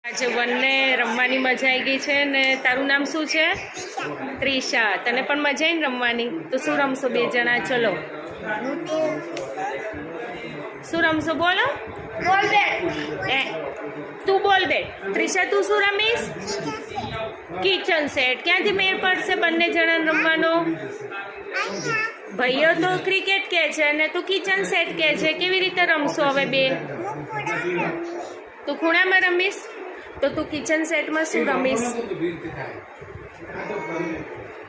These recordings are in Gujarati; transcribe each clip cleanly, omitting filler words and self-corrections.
આજે બંને રમવાની મજા આવી ગઈ છે ને તારું નામ શું છે? ત્રિષા. તને પણ મજા આવી ને રમવાની? તો શું રમશો બે જણા? ચલો શું રમશો બોલો? બોલ બેટ. તું બોલ બેટ. ત્રિષા તું શું રમીશ? Kitchen set. ક્યાંથી મેળ પડશે બંને જણા રમવાનો? ભાઈઓ તો ક્રિકેટ કહે છે અને તું કિચન સેટ કહે છે. કેવી રીતે રમશો હવે બે? તું ખૂણામાં રમીશ? તો તું કિચન સેટમાં શું રમીશ?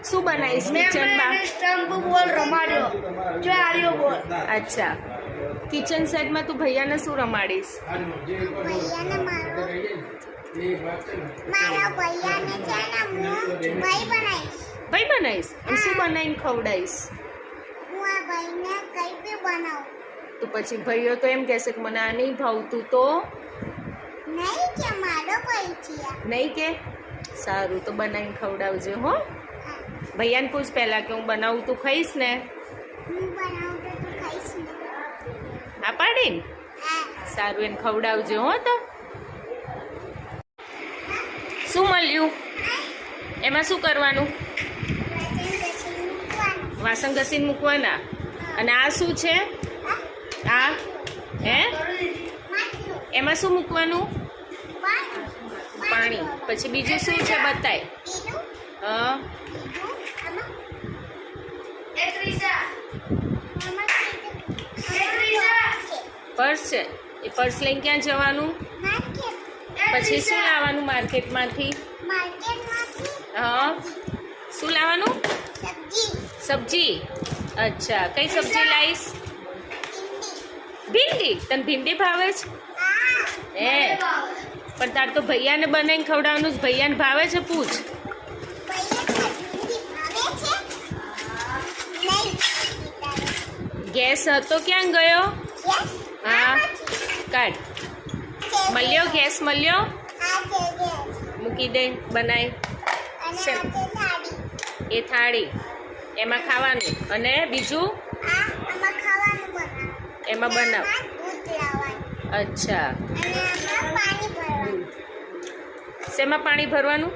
શું બનાવીશ કિચનમાં? સ્ટમ્પ બોલ રમાડ્યો. જો આર્યો બોલ. અચ્છા, કિચન સેટમાં તું ભૈયાને શું રમાડીશ? ભાઈ બનાવીશ? અને શું બનાવીને ખવડાવીશ? તો પછી ભાઈઓ તો એમ કહેશે કે મને આ નહીં ભાવતું. તો નહીં કે સારું, તો બનાવીને ખવડાવજે હો. ભૈયાને પૂછ પહેલા કે હું બનાવું તું ખાઈશ ને? હા પાડીને સારું, એને ખવડાવજે હો. તો શું મળ્યું? એમાં શું કરવાનું? વાસણ ઘસીને મૂકવાના. અને આ શું છે? આ એમાં શું મૂકવાનું? પાણી. પછી બીજું શું છે બતાય? હા, પર્સ છે. એ પર્સ લઈને ક્યાં જવાનું? પછી શું લાવવાનું માર્કેટમાંથી? હા, શું લાવવાનું? સબ્જી. અચ્છા, કઈ સબ્જી લાવીશ? ભીંડી. તને ભીંડી ભાવે છે? પણ તાર તો ભૈયાને બનાવીને ખવડાવવાનું જ. ભૈયાને ભાવે છે? પૂછ. ગેસ હતો, ક્યાં ગયો? હા, કાઢ. મળ્યો? ગેસ મળ્યો? મૂકી દે. બનાય. એ થાળી એમાં ખાવાનું. અને બીજું એમાં બનાવ. અચ્છા, શેમાં પાણી ભરવાનું?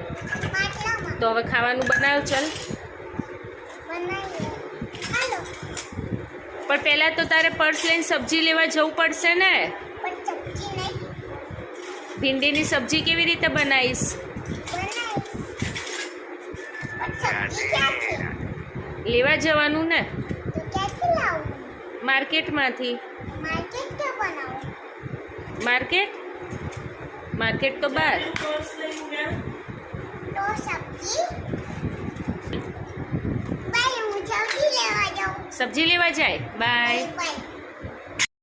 તો હવે ખાવાનું બનાવ. ચલ. પણ પહેલા તો તારે પર્સ લઈને સબ્જી લેવા જવું પડશે ને. ભીંડીની સબ્જી કેવી રીતે બનાવીશ? લેવા જવાનું ને માર્કેટમાંથી. માર્કેટ તો બહાર. સબ્જી લેવા જાય. બાય.